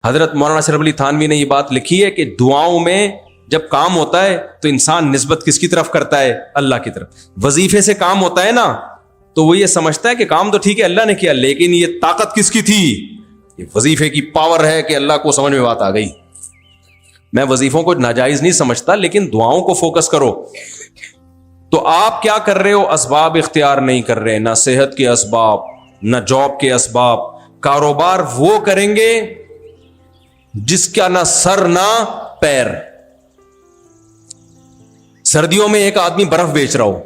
حضرت مولانا اشرف علی تھانوی نے یہ بات لکھی ہے کہ دعاؤں میں جب کام ہوتا ہے تو انسان نسبت کس کی طرف کرتا ہے؟ اللہ کی طرف. وظیفے سے کام ہوتا ہے نا تو وہ یہ سمجھتا ہے کہ کام تو ٹھیک ہے اللہ نے کیا، لیکن یہ طاقت کس کی تھی؟ یہ وظیفے کی پاور ہے کہ اللہ کو سمجھ میں بات آ گئی. میں وظیفوں کو ناجائز نہیں سمجھتا، لیکن دعاؤں کو فوکس کرو. تو آپ کیا کر رہے ہو؟ اسباب اختیار نہیں کر رہے، نہ صحت کے اسباب، نہ جاب کے اسباب. کاروبار وہ کریں گے جس کا نہ سر نہ پیر. سردیوں میں ایک آدمی برف بیچ رہا ہو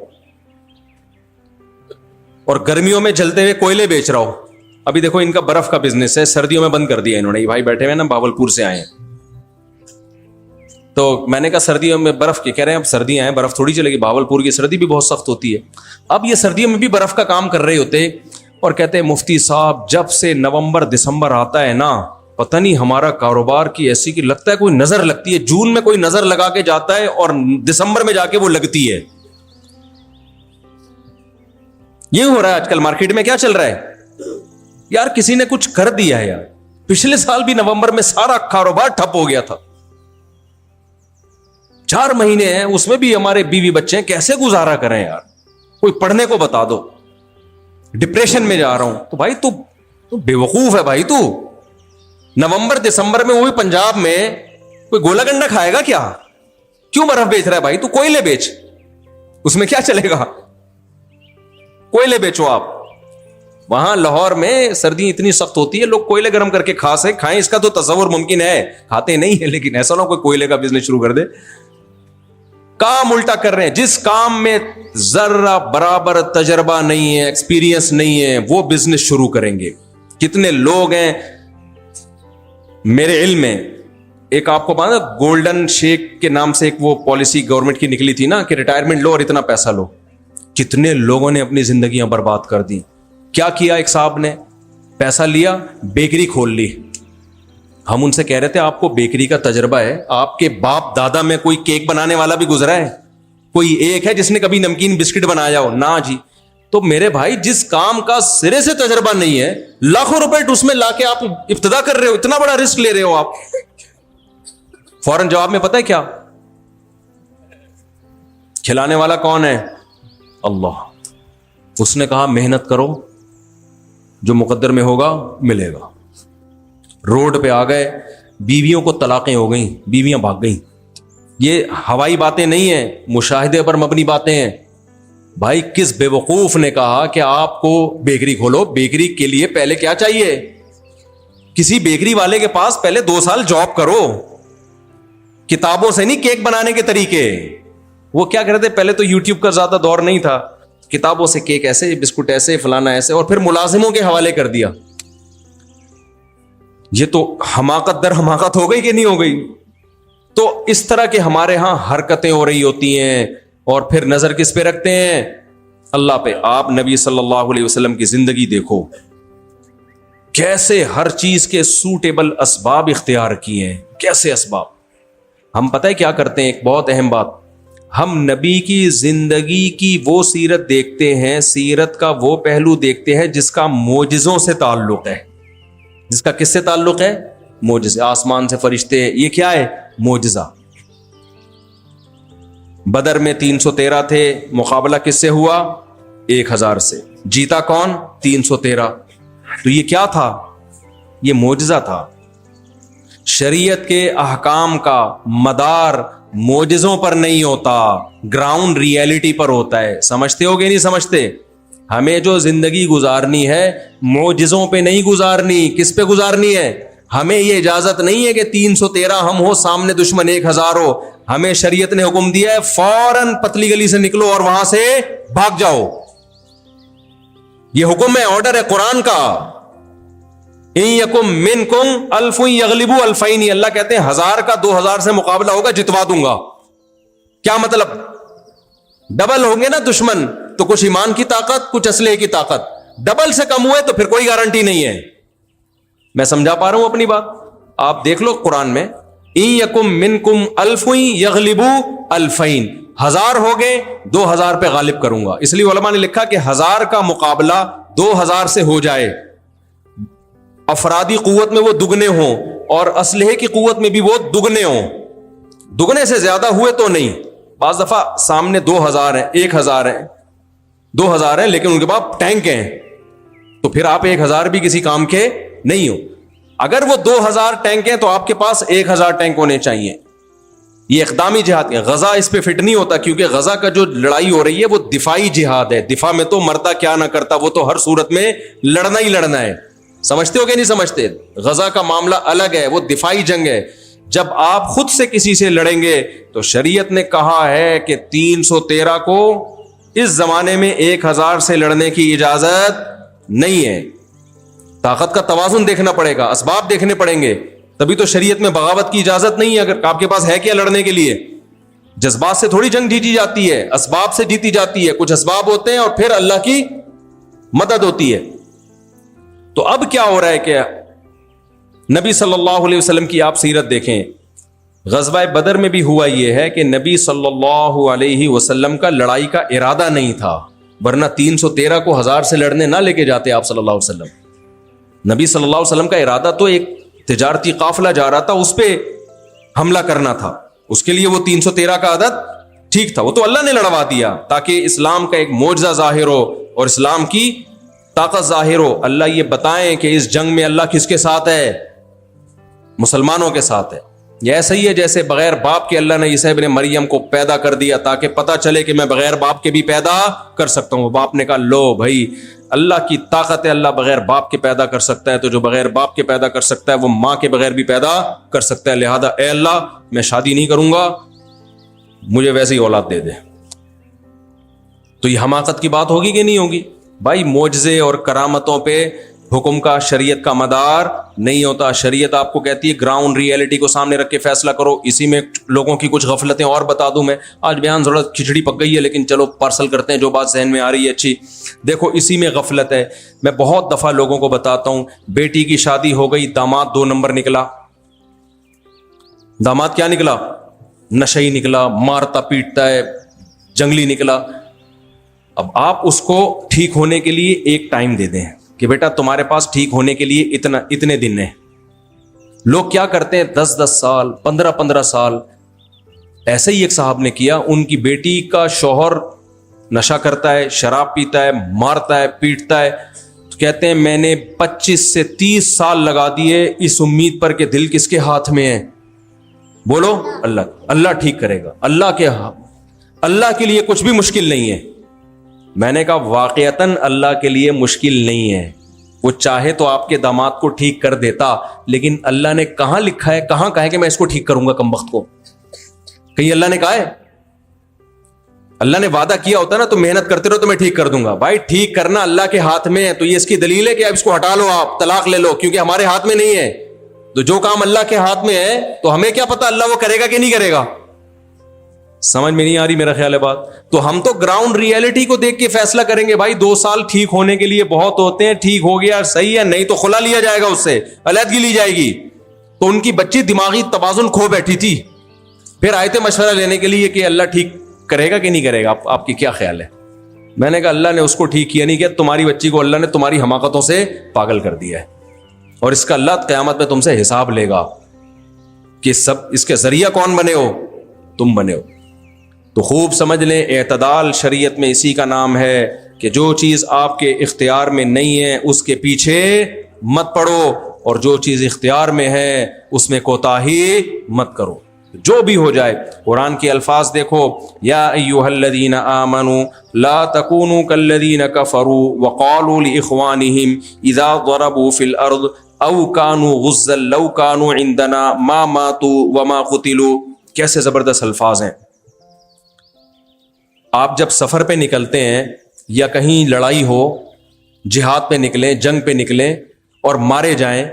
اور گرمیوں میں جلتے ہوئے کوئلے بیچ رہا ہو. ابھی دیکھو ان کا برف کا بزنس ہے، سردیوں میں بند کر دیا انہوں نے. یہ بھائی بیٹھے ہوئے نا بھاولپور سے آئے ہیں، تو میں نے کہا سردیوں میں برف کے، کہہ رہے ہیں اب سردیاں ہیں برف تھوڑی چلے گی، بھاولپور کی سردی بھی بہت سخت ہوتی ہے. اب یہ سردیوں میں بھی برف کا کام کر رہے ہوتے اور کہتے ہیں مفتی صاحب جب سے نومبر دسمبر آتا ہے نا پتہ نہیں ہمارا کاروبار کی ایسی کہ لگتا ہے کوئی نظر لگتی ہے. جون میں کوئی نظر لگا کے جاتا ہے اور دسمبر میں جا کے وہ لگتی ہے. یہ ہو رہا ہے آج کل مارکیٹ میں. کیا چل رہا ہے یار؟ کسی نے کچھ کر دیا ہے یار. پچھلے سال بھی نومبر میں سارا کاروبار ٹھپ ہو گیا تھا. 4 مہینے ہیں اس میں بھی ہمارے بیوی بچے ہیں، کیسے گزارا کریں یار؟ کوئی پڑھنے کو بتا دو. ڈپریشن میں جا رہا ہوں. تو بھائی تو بے وقوف ہے بھائی. تو نومبر دسمبر میں وہ بھی پنجاب میں کوئی گولا گنڈا کھائے گا کیا؟ کیوں برف بیچ رہا ہے بھائی؟ تو کوئلے بیچ، اس میں کیا چلے گا؟ کوئلے بیچو آپ. وہاں لاہور میں سردی اتنی سخت ہوتی ہے، لوگ کوئلے گرم کر کے کھائیں. اس کا تو تصور ممکن ہے، کھاتے نہیں ہے، لیکن ایسا نہ کوئی کوئلے کا بزنس شروع کر دے. کام الٹا کر رہے ہیں. جس کام میں ذرہ برابر تجربہ نہیں ہے، ایکسپیرینس نہیں ہے، وہ بزنس شروع کریں گے. کتنے لوگ ہیں میرے علم میں، ایک آپ کو پتا گولڈن شیک کے نام سے ایک وہ پالیسی گورنمنٹ کی نکلی تھی نا کہ ریٹائرمنٹ لو اور اتنا پیسہ لو. کتنے لوگوں نے اپنی زندگیاں برباد کر دی. کیا کیا؟ ایک صاحب نے پیسہ لیا، بیکری کھول لی. ہم ان سے کہہ رہے تھے آپ کو بیکری کا تجربہ ہے، آپ کے باپ دادا میں کوئی کیک بنانے والا بھی گزرا ہے؟ کوئی ایک ہے جس نے کبھی نمکین بسکٹ بنایا ہو؟ نہ جی. تو میرے بھائی جس کام کا سرے سے تجربہ نہیں ہے، لاکھوں روپے اس میں لا کے آپ ابتدا کر رہے ہو، اتنا بڑا رسک لے رہے ہو آپ. فوراً جواب میں پتہ ہے کیا؟ کھلانے والا کون ہے؟ اللہ. اس نے کہا محنت کرو، جو مقدر میں ہوگا ملے گا. روڈ پہ آ گئے، بیویوں کو طلاقیں ہو گئیں، بیویاں بھاگ گئیں. یہ ہوائی باتیں نہیں ہیں، مشاہدے پر مبنی باتیں ہیں. بھائی کس بے وقوف نے کہا کہ آپ کو بیکری کھولو؟ بیکری کے لیے پہلے کیا چاہیے؟ کسی بیکری والے کے پاس پہلے 2 سال جاب کرو. کتابوں سے نہیں کیک بنانے کے طریقے. وہ کیا کرتے پہلے تو یوٹیوب کا زیادہ دور نہیں تھا، کتابوں سے کیک ایسے، بسکٹ ایسے، فلانا ایسے، اور پھر ملازموں کے حوالے کر دیا. یہ تو حماقت در حماقت ہو گئی کہ نہیں ہو گئی؟ تو اس طرح کے ہمارے ہاں حرکتیں ہو رہی ہوتی ہیں، اور پھر نظر کس پہ رکھتے ہیں؟ اللہ پہ. آپ نبی صلی اللہ علیہ وسلم کی زندگی دیکھو، کیسے ہر چیز کے سوٹیبل اسباب اختیار کیے ہیں. کیسے اسباب. ہم پتہ ہے کیا کرتے ہیں؟ ایک بہت اہم بات، ہم نبی کی زندگی کی وہ سیرت دیکھتے ہیں، سیرت کا وہ پہلو دیکھتے ہیں جس کا معجزوں سے تعلق ہے. جس کا کس سے تعلق ہے؟ معجزے. آسمان سے فرشتے، یہ کیا ہے؟ معجزہ. بدر میں 313 تھے، مقابلہ کس سے ہوا؟ 1000 سے. جیتا کون؟ 313. تو یہ کیا تھا؟ یہ معجزہ تھا. شریعت کے احکام کا مدار معجزوں پر نہیں ہوتا، گراؤنڈ ریئلٹی پر ہوتا ہے. سمجھتے ہو کہ نہیں سمجھتے؟ ہمیں جو زندگی گزارنی ہے معجزوں پہ نہیں گزارنی. کس پہ گزارنی ہے؟ ہمیں یہ اجازت نہیں ہے کہ 313 ہم ہو، سامنے دشمن 1000 ہو. ہمیں شریعت نے حکم دیا ہے فوراً پتلی گلی سے نکلو اور وہاں سے بھاگ جاؤ. یہ حکم ہے، آرڈر ہے قرآن کا. ان یکم منکم الف یغلبوا الفین. اللہ کہتے ہیں 1000 کا 2000 سے مقابلہ ہوگا، جتوا دوں گا. کیا مطلب؟ ڈبل ہوں گے نا دشمن، تو کچھ ایمان کی طاقت، کچھ اسلحے کی طاقت. ڈبل سے کم ہوئے تو پھر کوئی گارنٹی نہیں ہے. میں سمجھا پا رہا ہوں اپنی بات؟ آپ دیکھ لو قرآن میں، ان یکم منکم الف یغلبوا الفین. 1000 ہو گئے، 2000 پہ غالب کروں گا. اس لیے علماء نے لکھا کہ 1000 کا مقابلہ 2000 سے ہو جائے، افرادی قوت میں وہ دگنے ہوں، اور اسلحے کی قوت میں بھی وہ دگنے ہوں, دگنے سے زیادہ ہوئے تو نہیں. بعض دفعہ سامنے 2000 ہیں, 1000 ہیں, 2000 ہیں, لیکن ان کے پاس ٹینک ہیں, تو پھر آپ 1000 بھی کسی کام کے نہیں ہو. اگر وہ 2000 ٹینک ہیں تو آپ کے پاس 1000 ٹینک ہونے چاہیے. یہ اقدامی جہاد ہے. غزہ اس پہ فٹ نہیں ہوتا, کیونکہ غزہ کا جو لڑائی ہو رہی ہے وہ دفاعی جہاد ہے. دفاع میں تو مرتا کیا نہ کرتا, وہ تو ہر صورت میں لڑنا ہی لڑنا ہے. سمجھتے ہو کہ نہیں سمجھتے؟ غزہ کا معاملہ الگ ہے, وہ دفاعی جنگ ہے. جب آپ خود سے کسی سے لڑیں گے تو شریعت نے کہا ہے کہ 313 کو اس زمانے میں 1000 سے لڑنے کی اجازت نہیں ہے. طاقت کا توازن دیکھنا پڑے گا, اسباب دیکھنے پڑیں گے, تبھی تو شریعت میں بغاوت کی اجازت نہیں ہے. اگر آپ کے پاس ہے کیا لڑنے کے لیے؟ جذبات سے تھوڑی جنگ جیتی جاتی ہے, اسباب سے جیتی جاتی ہے. کچھ اسباب ہوتے ہیں اور پھر اللہ کی مدد ہوتی ہے. تو اب کیا ہو رہا ہے کہ نبی صلی اللہ علیہ وسلم کی آپ سیرت دیکھیں, غزوہ بدر میں بھی ہوا یہ ہے کہ نبی صلی اللہ علیہ وسلم کا لڑائی کا ارادہ نہیں تھا, ورنہ 313 کو 1000 سے لڑنے نہ لے کے جاتے آپ صلی اللہ علیہ وسلم. نبی صلی اللہ علیہ وسلم کا ارادہ تو ایک تجارتی قافلہ جا رہا تھا, اس پہ حملہ کرنا تھا. اس کے لیے وہ 313 کا عدد ٹھیک تھا, وہ تو اللہ نے لڑوا دیا تاکہ اسلام کا ایک معجزہ ظاہر ہو اور اسلام کی طاقت ظاہر ہو. اللہ یہ بتائیں کہ اس جنگ میں اللہ کس کے ساتھ ہے؟ مسلمانوں کے ساتھ ہے. یہ ایسا ہی ہے جیسے بغیر باپ کے اللہ نے عیسیٰ ابن مریم کو پیدا کر دیا تاکہ پتہ چلے کہ میں بغیر باپ کے بھی پیدا کر سکتا ہوں. باپ نے کہا لو بھائی, اللہ کی طاقت ہے, اللہ بغیر باپ کے پیدا کر سکتا ہے, تو جو بغیر باپ کے پیدا کر سکتا ہے وہ ماں کے بغیر بھی پیدا کر سکتا ہے. لہذا اے اللہ میں شادی نہیں کروں گا, مجھے ویسے ہی اولاد دے دے. تو یہ حماقت کی بات ہوگی کہ نہیں ہوگی؟ بھائی معجزے اور کرامتوں پہ حکم کا, شریعت کا مدار نہیں ہوتا. شریعت آپ کو کہتی ہے گراؤنڈ ریئلٹی کو سامنے رکھ کے فیصلہ کرو. اسی میں لوگوں کی کچھ غفلتیں اور بتا دوں میں. آج بیان تھوڑا کھچڑی پک گئی ہے, لیکن چلو پارسل کرتے ہیں جو بات ذہن میں آ رہی ہے اچھی. دیکھو اسی میں غفلت ہے. میں بہت دفعہ لوگوں کو بتاتا ہوں, بیٹی کی شادی ہو گئی, داماد 2 نمبر نکلا. داماد کیا نکلا؟ نشئی نکلا, مارتا پیٹتا ہے, جنگلی نکلا. اب آپ اس کو ٹھیک ہونے کے لیے ایک ٹائم دے دیں کہ بیٹا تمہارے پاس ٹھیک ہونے کے لیے اتنے دن ہیں. لوگ کیا کرتے ہیں 10 سال 15 سال. ایسے ہی ایک صاحب نے کیا, ان کی بیٹی کا شوہر نشہ کرتا ہے, شراب پیتا ہے, مارتا ہے, پیٹتا ہے. تو کہتے ہیں میں نے 25 سے 30 سال لگا دیے اس امید پر کہ دل کس کے ہاتھ میں ہے؟ بولو اللہ ٹھیک کرے گا. اللہ کے لیے کچھ بھی مشکل نہیں ہے. میں نے کہا واقعتاً اللہ کے لیے مشکل نہیں ہے. وہ چاہے تو آپ کے داماد کو ٹھیک کر دیتا, لیکن اللہ نے کہاں لکھا ہے, کہاں کہا ہے کہ میں اس کو ٹھیک کروں گا کمبخت کو؟ کہیں اللہ نے کہا ہے؟ اللہ نے وعدہ کیا ہوتا نا تو محنت کرتے رہو تو میں ٹھیک کر دوں گا. بھائی ٹھیک کرنا اللہ کے ہاتھ میں ہے. تو یہ اس کی دلیل ہے کہ اب اس کو ہٹا لو, آپ طلاق لے لو, کیونکہ ہمارے ہاتھ میں نہیں ہے. تو جو کام اللہ کے ہاتھ میں ہے تو ہمیں کیا پتا اللہ وہ کرے گا کہ نہیں کرے گا. سمجھ میں نہیں آ رہی میرا خیال ہے بات. تو ہم تو گراؤنڈ ریئلٹی کو دیکھ کے فیصلہ کریں گے. بھائی 2 سال ٹھیک ہونے کے لیے بہت ہوتے ہیں, ٹھیک ہو گیا صحیح ہے, نہیں تو خلا لیا جائے گا, اس سے علیحدگی لی جائے گی. تو ان کی بچی دماغی توازن کھو بیٹھی تھی, پھر آئے تھے مشورہ لینے کے لیے کہ اللہ ٹھیک کرے گا کہ نہیں کرے گا, آپ کی کیا خیال ہے؟ میں نے کہا اللہ نے اس کو ٹھیک کیا نہیں کیا, تمہاری بچی کو اللہ نے تمہاری حماقتوں سے پاگل کر دیا ہے, اور اس کا اللہ قیامت میں تم سے حساب لے گا کہ سب اس کے ذریعہ کون بنے ہو؟ تم بنے ہو. تو خوب سمجھ لیں, اعتدال شریعت میں اسی کا نام ہے کہ جو چیز آپ کے اختیار میں نہیں ہے اس کے پیچھے مت پڑو, اور جو چیز اختیار میں ہے اس میں کوتاہی مت کرو, جو بھی ہو جائے. قرآن کے الفاظ دیکھو, یا ایھا الذین آمنوا لا تکونوا کالذین کفروا وقالوا لاخوانہم اذا ضربوا فی الارض او کانوا غزا لو کانوا عندنا ما ماتوا وما قتلوا. کیسے زبردست الفاظ ہیں. آپ جب سفر پہ نکلتے ہیں یا کہیں لڑائی ہو, جہاد پہ نکلیں, جنگ پہ نکلیں اور مارے جائیں,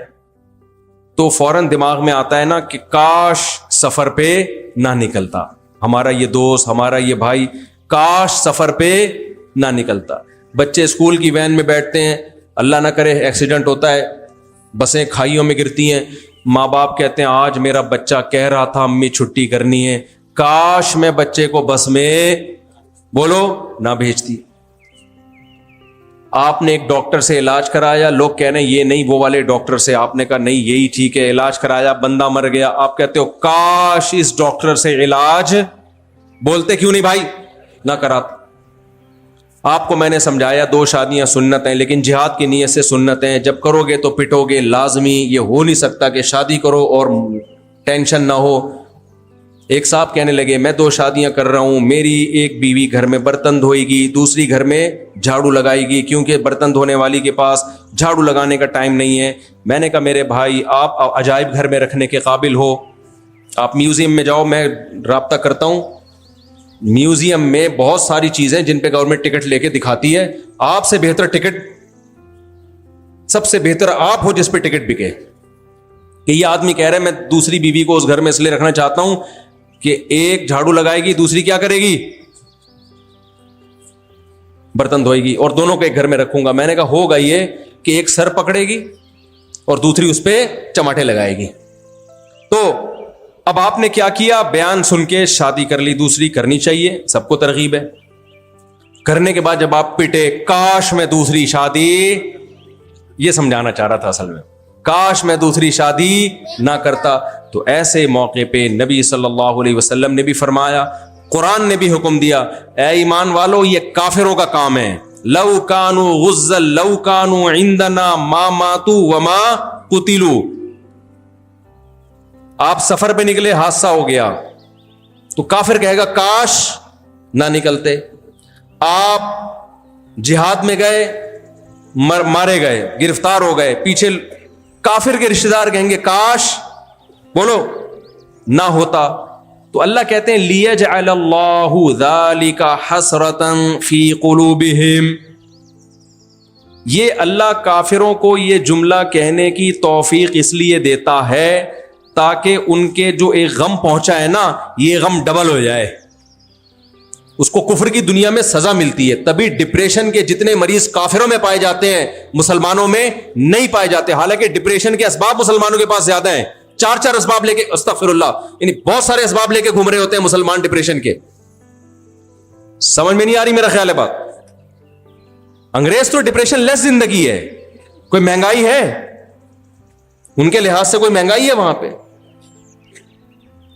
تو فوراً دماغ میں آتا ہے نا کہ کاش سفر پہ نہ نکلتا ہمارا یہ دوست, ہمارا یہ بھائی, کاش سفر پہ نہ نکلتا. بچے اسکول کی وین میں بیٹھتے ہیں, اللہ نہ کرے ایکسیڈنٹ ہوتا ہے, بسیں کھائیوں میں گرتی ہیں, ماں باپ کہتے ہیں آج میرا بچہ کہہ رہا تھا امی چھٹی کرنی ہے, کاش میں بچے کو بس میں بولو نہ بھیجتی. آپ نے ایک ڈاکٹر سے علاج کرایا, لوگ کہہ رہے ہیں یہ نہیں وہ والے ڈاکٹر سے, آپ نے کہا نہیں یہی ٹھیک ہے, علاج کرایا, بندہ مر گیا, آپ کہتے ہو کاش اس ڈاکٹر سے علاج, بولتے کیوں نہیں بھائی نہ کراتا. آپ کو میں نے سمجھایا 2 شادیاں سنت ہیں, لیکن جہاد کی نیت سے سنت ہیں, جب کرو گے تو پٹو گے لازمی. یہ ہو نہیں سکتا کہ شادی کرو اور ٹینشن نہ ہو. ایک صاحب کہنے لگے میں 2 شادیاں کر رہا ہوں, میری ایک بیوی گھر میں برتن دھوئے گی, دوسری گھر میں جھاڑو لگائے گی, کیونکہ برتن دھونے والی کے پاس جھاڑو لگانے کا ٹائم نہیں ہے. میں نے کہا میرے بھائی آپ عجائب گھر میں رکھنے کے قابل ہو, آپ میوزیم میں جاؤ, میں رابطہ کرتا ہوں, میوزیم میں بہت ساری چیزیں جن پہ گورنمنٹ ٹکٹ لے کے دکھاتی ہے, آپ سے بہتر ٹکٹ, سب سے بہتر آپ ہو جس پہ ٹکٹ بکے. کہ یہ آدمی کہہ رہا ہے میں دوسری بیوی کو اس گھر میں اس لیے رکھنا چاہتا ہوں کہ ایک جھاڑو لگائے گی, دوسری کیا کرے گی, برتن دھوئے گی, اور دونوں کو ایک گھر میں رکھوں گا. میں نے کہا ہوگا یہ کہ ایک سر پکڑے گی اور دوسری اس پہ چماٹے لگائے گی. تو اب آپ نے کیا کیا, بیان سن کے شادی کر لی, دوسری کرنی چاہیے, سب کو ترغیب ہے. کرنے کے بعد جب آپ پٹے, کاش میں دوسری شادی, یہ سمجھانا چاہ رہا تھا اصل میں, کاش میں دوسری شادی نہ کرتا. تو ایسے موقع پہ نبی صلی اللہ علیہ وسلم نے بھی فرمایا, قرآن نے بھی حکم دیا, اے ایمان والو یہ کافروں کا کام ہے. لو کانوا غزا لو کانوا عندنا ما ماتوا وما قتلوا. آپ سفر پہ نکلے, حادثہ ہو گیا, تو کافر کہے گا کاش نہ نکلتے. آپ جہاد میں گئے, مارے گئے, گرفتار ہو گئے, پیچھے کافر کے رشتہ دار کہیں گے کاش بولو نہ ہوتا. تو اللہ کہتے ہیں لیجعل اللہ ذالک حسرۃ فی قلوبہم, یہ اللہ کافروں کو یہ جملہ کہنے کی توفیق اس لیے دیتا ہے تاکہ ان کے جو ایک غم پہنچا ہے نا, یہ غم ڈبل ہو جائے. اس کو کفر کی دنیا میں سزا ملتی ہے. تبھی ڈپریشن کے جتنے مریض کافروں میں پائے جاتے ہیں مسلمانوں میں نہیں پائے جاتے, حالانکہ ڈپریشن کے اسباب مسلمانوں کے پاس زیادہ ہیں. 4 اسباب لے کے, استغفر اللہ, یعنی بہت سارے اسباب لے کے گھوم رہے ہوتے ہیں مسلمان ڈپریشن کے. سمجھ میں نہیں آ رہی میرا خیال ہے بات. انگریز تو ڈپریشن لیس زندگی ہے, کوئی مہنگائی ہے ان کے لحاظ سے, کوئی مہنگائی ہے وہاں پہ.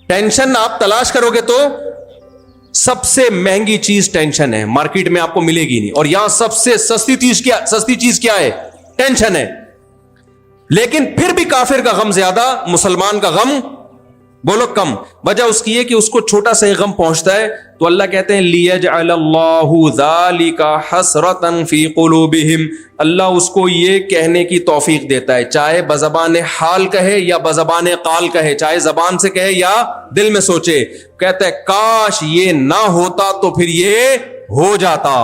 ٹینشن آپ تلاش کرو گے تو سب سے مہنگی چیز ٹینشن ہے, مارکیٹ میں آپ کو ملے گی نہیں. اور یہاں سب سے سستی چیز کیا ہے, ٹینشن ہے. لیکن پھر بھی کافر کا غم زیادہ, مسلمان کا غم بولو کم. وجہ اس کی ہے کہ اس کو چھوٹا سا غم پہنچتا ہے. تو اللہ کہتے ہیں لیجعل اللہ ذالک حسرۃ فی قلوبہم, اللہ اس کو یہ کہنے کی توفیق دیتا ہے, چاہے بزبان حال کہے یا بزبان قال کہے, چاہے زبان سے کہے یا دل میں سوچے, کہتا ہے کاش یہ نہ ہوتا تو پھر یہ ہو جاتا.